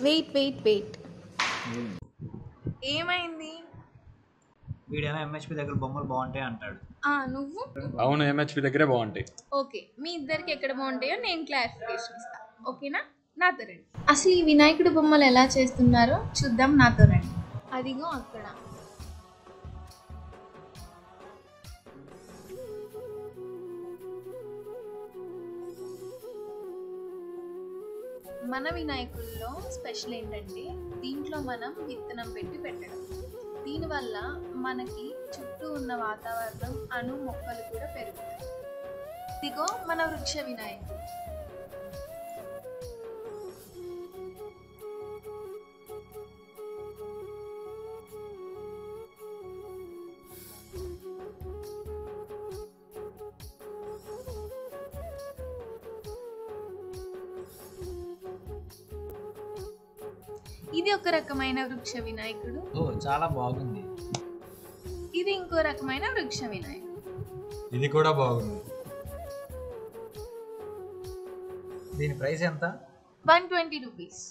Wait wait wait ఏమైంది? వీడేమో ఎంహెచ్పి దగ్గర బొమ్మలు బాగుంటాయి అంటాడు. నువ్వు అవును, ఎంహెచ్పి దగ్గరే బాగుంటాయి. ఓకే, మీ ఇద్దరికి ఎక్కడ బాగుంటాయో నేను క్లారిఫికేషన్ ఇస్తా. ఓకేనా? నాతో రండి. అసలు ఈ వినాయకుడి బొమ్మలు ఎలా చేస్తున్నారో చూద్దాం. నాతో రండి. అదిగో అక్కడ. మన వినాయకుల్లో స్పెషల్ ఏంటంటే దీంట్లో మనం విత్తనం పెట్టి పెట్టడం. దీనివల్ల మనకి చుట్టూ ఉన్న వాతావరణం మొక్కలు కూడా పెరుగుతాయి. ఇదిగో మన వృక్ష వినాయకుడు. ఇది ఒక రకమైన వృక్ష వినాయకుడు. చాలా బాగుంది. ఇది ఇంకో రకమైన వృక్ష వినాయకుడు. ఇది కూడా బాగుంది. దీని ప్రైస్ ఎంత? 120 రూపీస్.